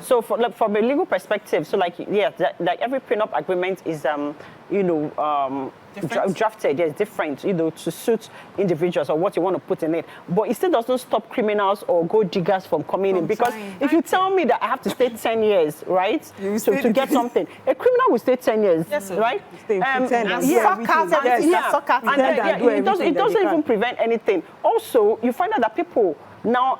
So from a legal perspective, so like like every prenup agreement is drafted, yes, different, to suit individuals or what you want to put in it. But it still doesn't stop criminals or gold diggers from coming in. Because if you tell me that I have to stay 10 years, right, to get something, a criminal will stay 10 years, right? It doesn't even prevent anything. Also, you find out that people now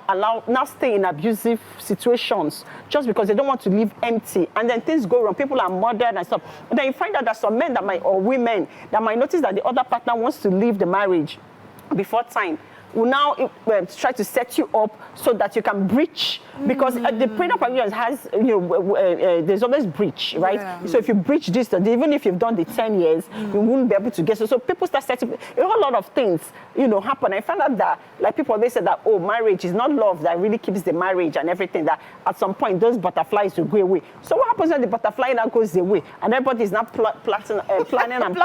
stay in abusive situations just because they don't want to live empty, and then things go wrong. People are murdered and stuff. And then you find out that some men or women that might notice that the other partner wants to leave the marriage before time will now try to set you up so that you can breach, because the prenup agreement has, there's always breach, right? Yeah. So if you breach this, even if you've done the 10 years, you won't be able to get it. So people start setting, a whole lot of things, happen. I found out that, like people, they said that, oh, marriage is not love that really keeps the marriage and everything, that at some point those butterflies will go away. So what happens when the butterfly now goes away and everybody is now planning and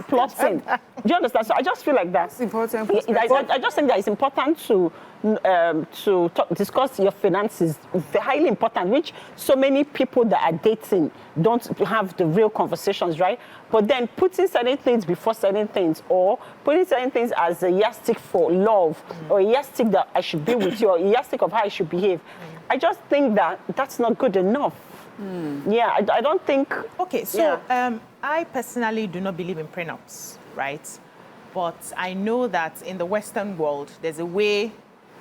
plotting? Do you understand? So I just feel like that's important. I just think that it's important to discuss your finances. It's highly important, which so many people that are dating don't have the real conversations, right? But then putting certain things before certain things, or putting certain things as a yardstick for love, or a yardstick that I should be with you, or a yardstick of how I should behave, I just think that that's not good enough. Yeah, I don't think... Okay, so I personally do not believe in prenups, right? But I know that in the Western world, there's a way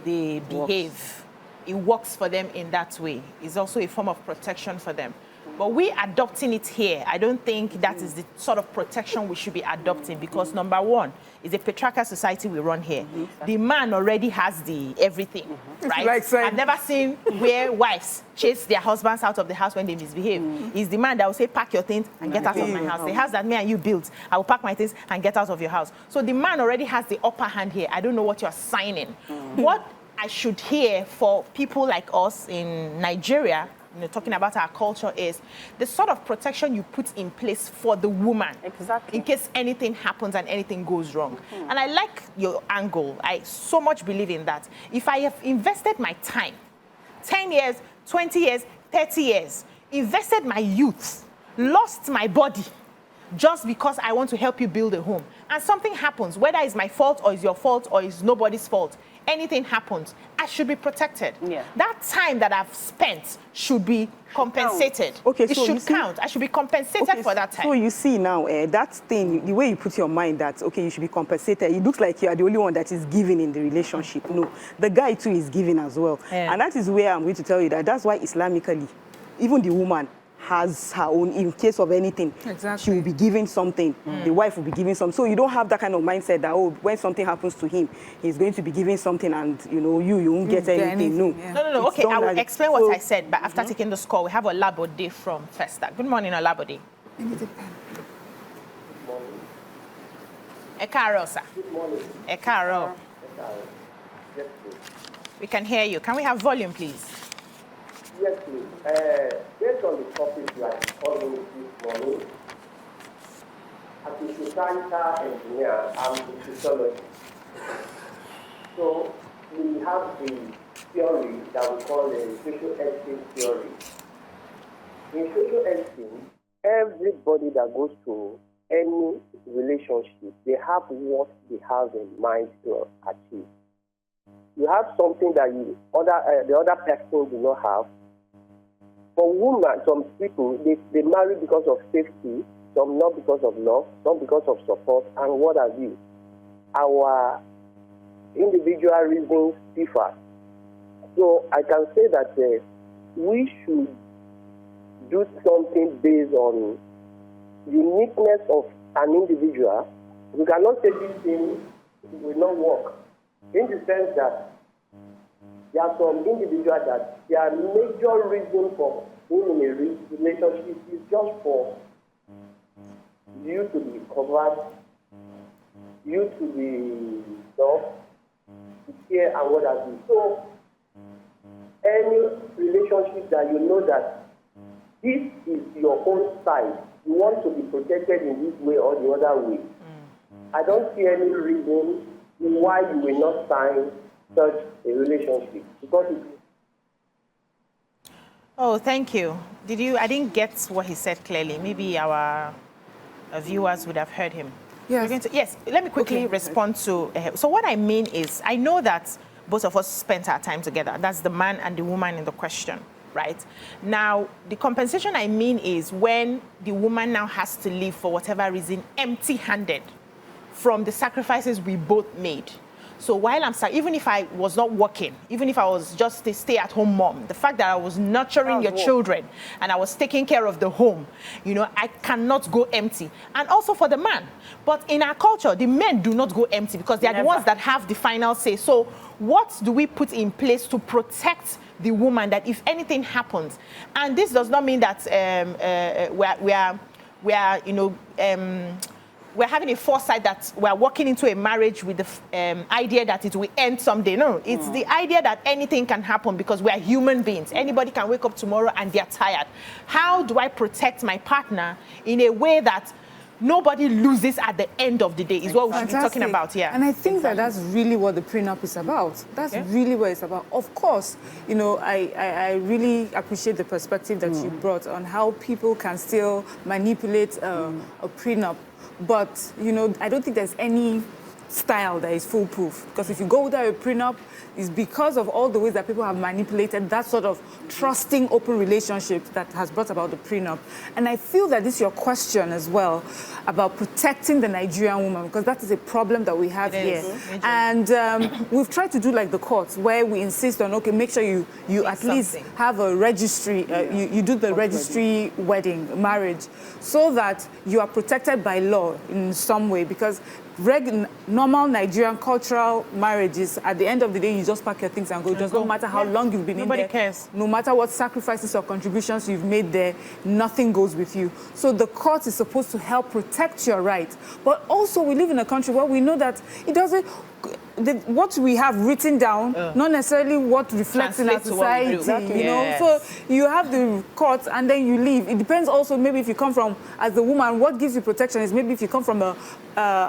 they behave. It works for them in that way. It's also a form of protection for them. But we adopting it here, I don't think that is the sort of protection we should be adopting, because number one, it's a patriarchal society we run here. The man already has the everything, right? I've never seen where wives chase their husbands out of the house when they misbehave. It's the man that will say, pack your things and get out of my house. The house that me and you built, I will pack my things and get out of your house. So the man already has the upper hand here. I don't know what you're signing. What I should hear for people like us in Nigeria, talking about our culture, is the sort of protection you put in place for the woman. Exactly. In case anything happens and anything goes wrong. And I like your angle. I so much believe in that. If I have invested my time, 10 years, 20 years, 30 years, invested my youth, lost my body, just because I want to help you build a home, and something happens, whether it's my fault or it's your fault or it's nobody's fault, anything happens, I should be protected. That time that I've spent should be compensated. Okay, it should count. I should be compensated for that time. So you see now, that thing, the way you put your mind that, okay, you should be compensated, it looks like you are the only one that is giving in the relationship. No, the guy too is giving as well. And that is where I'm going to tell you that's why Islamically, even the woman has her own, in case of anything, she will be giving something, the wife will be giving something. So you don't have that kind of mindset that, oh, when something happens to him, he's going to be giving something and, you won't get anything. No. No. Okay, I will explain what I said, but after taking the score, we have Olabode from Festa. Good morning, Olabode. Ekaro, sir. Good morning. Ekaro. Yes, please. We can hear you. Can we have volume, please? Yes, please. Based on the topic you are discussing this morning, as a societal engineer, I'm a sociologist. So we have the theory that we call the social esteem theory. In social esteem, everybody that goes to any relationship, they have what they have in mind to achieve. You have something that the other person do not have. For women, some people, they marry because of safety, some not because of love, some because of support, and what have you. Our individual reasons differ. So I can say that we should do something based on uniqueness of an individual. We cannot say this thing will not work, in the sense that there are some individuals that their major reason for being in a relationship is just for you to be covered, you to be loved, to care, and what have you. So, any relationship that you know that this is your own side, you want to be protected in this way or the other way, I don't see any reason why you will not sign such a relationship, because Oh, thank you. I didn't get what he said clearly. Maybe our viewers would have heard him. Yes. Yes, let me quickly respond to... so what I mean is, I know that both of us spent our time together. That's the man and the woman in the question, right? Now, the compensation I mean is when the woman now has to leave, for whatever reason, empty-handed from the sacrifices we both made. So while even if I was not working, even if I was just a stay-at-home mom, the fact that I was nurturing your children and I was taking care of the home, I cannot go empty. And also for the man. But in our culture, the men do not go empty because they are the ones that have the final say. So what do we put in place to protect the woman that if anything happens? And this does not mean that we're having a foresight that we're walking into a marriage with the idea that it will end someday. No, it's the idea that anything can happen because we're human beings. Anybody can wake up tomorrow and they're tired. How do I protect my partner in a way that nobody loses at the end of the day is what we should be talking about here. And I think that that's really what the prenup is about. That's really what it's about. Of course, I really appreciate the perspective that you brought on how people can still manipulate a prenup. But, I don't think there's any style that is foolproof. Because if you go without a prenup, it's because of all the ways that people have manipulated that sort of trusting, open relationship that has brought about the prenup. And I feel that this is your question as well about protecting the Nigerian woman, because that is a problem that we have here. And we've tried to do like the courts, where we insist on, okay, make sure you at least have a registry, you do the registry wedding, marriage, so that you are protected by law in some way, because normal Nigerian cultural marriages, at the end of the day, you just pack your things and go. Just no matter how long you've been in there. Nobody cares. No matter what sacrifices or contributions you've made there, nothing goes with you. So the court is supposed to help protect your rights. But also, we live in a country where we know that it doesn't... what we have written down, not necessarily what reflects in our society, So you have the courts and then you leave. It depends also, maybe if you come from, as a woman, what gives you protection is maybe if you come from a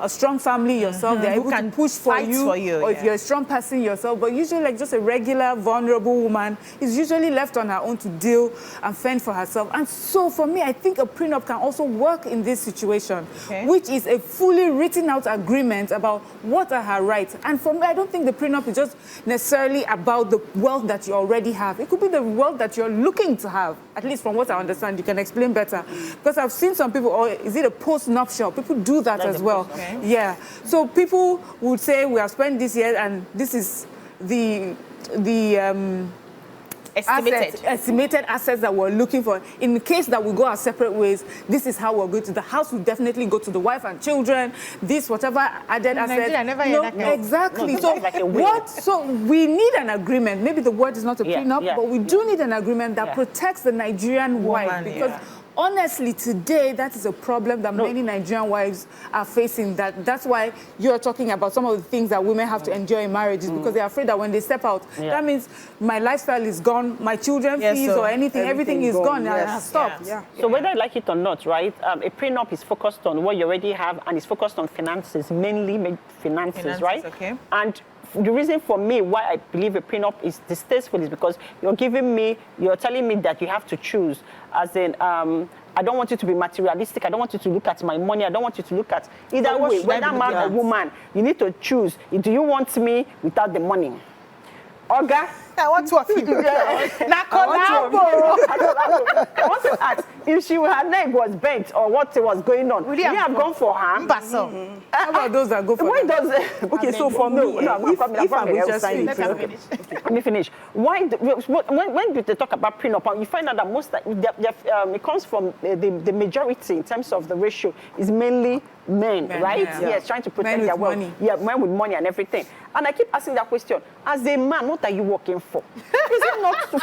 strong family yourself, they're able to push for you, or if you're a strong person yourself. But usually, like just a regular, vulnerable woman is usually left on her own to deal and fend for herself. And so for me, I think a prenup can also work in this situation, which is a fully written out agreement about what are her rights. And for me, I don't think the prenup is just necessarily about the wealth that you already have. It could be the wealth that you're looking to have, at least from what I understand. You can explain better. Because I've seen some people, or is it a post-nuptial? People do that as well. Yeah. So people would say, we have spent this year, and this is the estimated assets that we're looking for. In the case that we go our separate ways, this is how we're going to. The house will definitely go to the wife and children. This, whatever added assets. Exactly. So we need an agreement. Maybe the word is not a prenup, but we do need an agreement that protects the Nigerian wife, because honestly, today, that is a problem that many Nigerian wives are facing. That's why you're talking about some of the things that women have to enjoy in marriages, because they're afraid that when they step out, that means my lifestyle is gone, my children fees or anything, everything is gone, and has stopped. So whether I like it or not, right, a prenup is focused on what you already have, and it's focused on finances, mainly finances, right? And the reason for me why I believe a prenup is distasteful is because you're telling me that you have to choose, as in, I don't want you to be materialistic. I don't want you to look at my money. I don't want you to look at either way, whether man or woman. You need to choose. Do you want me without the money? Oga? I want to feed you. I want to ask, if her leg was bent or what was going on, would you have gone for her? How about those that go for why does okay, so for me, if I'm just let me finish. Why, when they talk about prenup, you find out that most it comes from the majority in terms of the ratio is mainly men, right? Yes, trying to protect their wealth. Yeah, men with money and everything. And I keep asking that question. As a man, what are you working for? Is it not for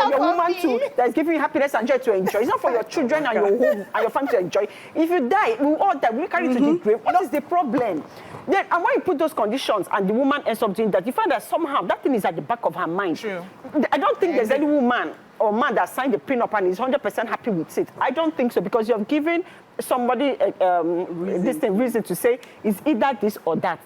your woman that's giving you happiness and joy to enjoy? It's not for your children and your home and your family to enjoy. If you die, we all die. We carry to the grave. What is the problem? Then, and when you put those conditions and the woman ends up doing that, you find that somehow that thing is at the back of her mind. True. I don't think there's any woman or man that signed the prenup and is 100% happy with it. I don't think so, because you have given somebody reason to say it's either this or that.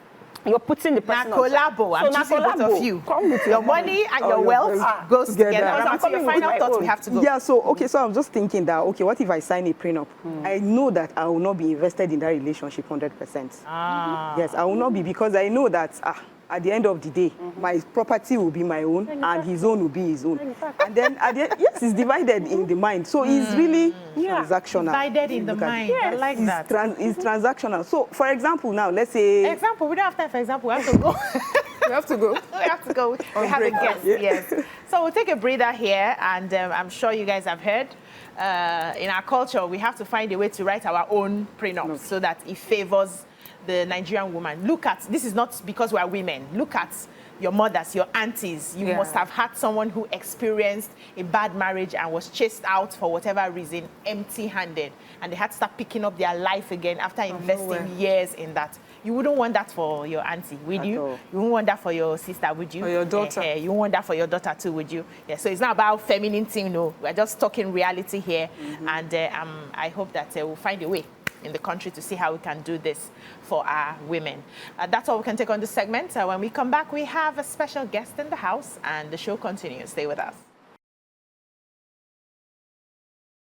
you're putting the person Now collabo. I'm choosing both of you. Come with your money and your wealth goes together. I'm So your final thought, we have to go. Yeah, so, okay, so I'm just thinking that, okay, what if I sign a prenup? I know that I will not be invested in that relationship 100%. Yes, I will not be, because I know that, at the end of the day, my property will be my own, and his own will be his own. And then, yes, it's divided in the mind. So it's really transactional. Divided in the mind. I like that. It's transactional. So, for example, now, let's say... Example, we don't have time for example. We have to go. We have to go. We have to go. We have a guest, yes. So we'll take a breather here, and I'm sure you guys have heard. In our culture, we have to find a way to write our own prenup so that it favors the Nigerian woman. Look at, this is not because we are women. Look at your mothers, your aunties. You must have had someone who experienced a bad marriage and was chased out for whatever reason, empty-handed. And they had to start picking up their life again after investing years in that. You wouldn't want that for your auntie, would you? You wouldn't want that for your sister, would you? For your daughter. You wouldn't want that for your daughter too, would you? Yeah, so it's not about feminine thing, no. We're just talking reality here. And I hope that we'll find a way in the country to see how we can do this for our women. That's all we can take on this segment. When we come back, we have a special guest in the house, and the show continues. Stay with us.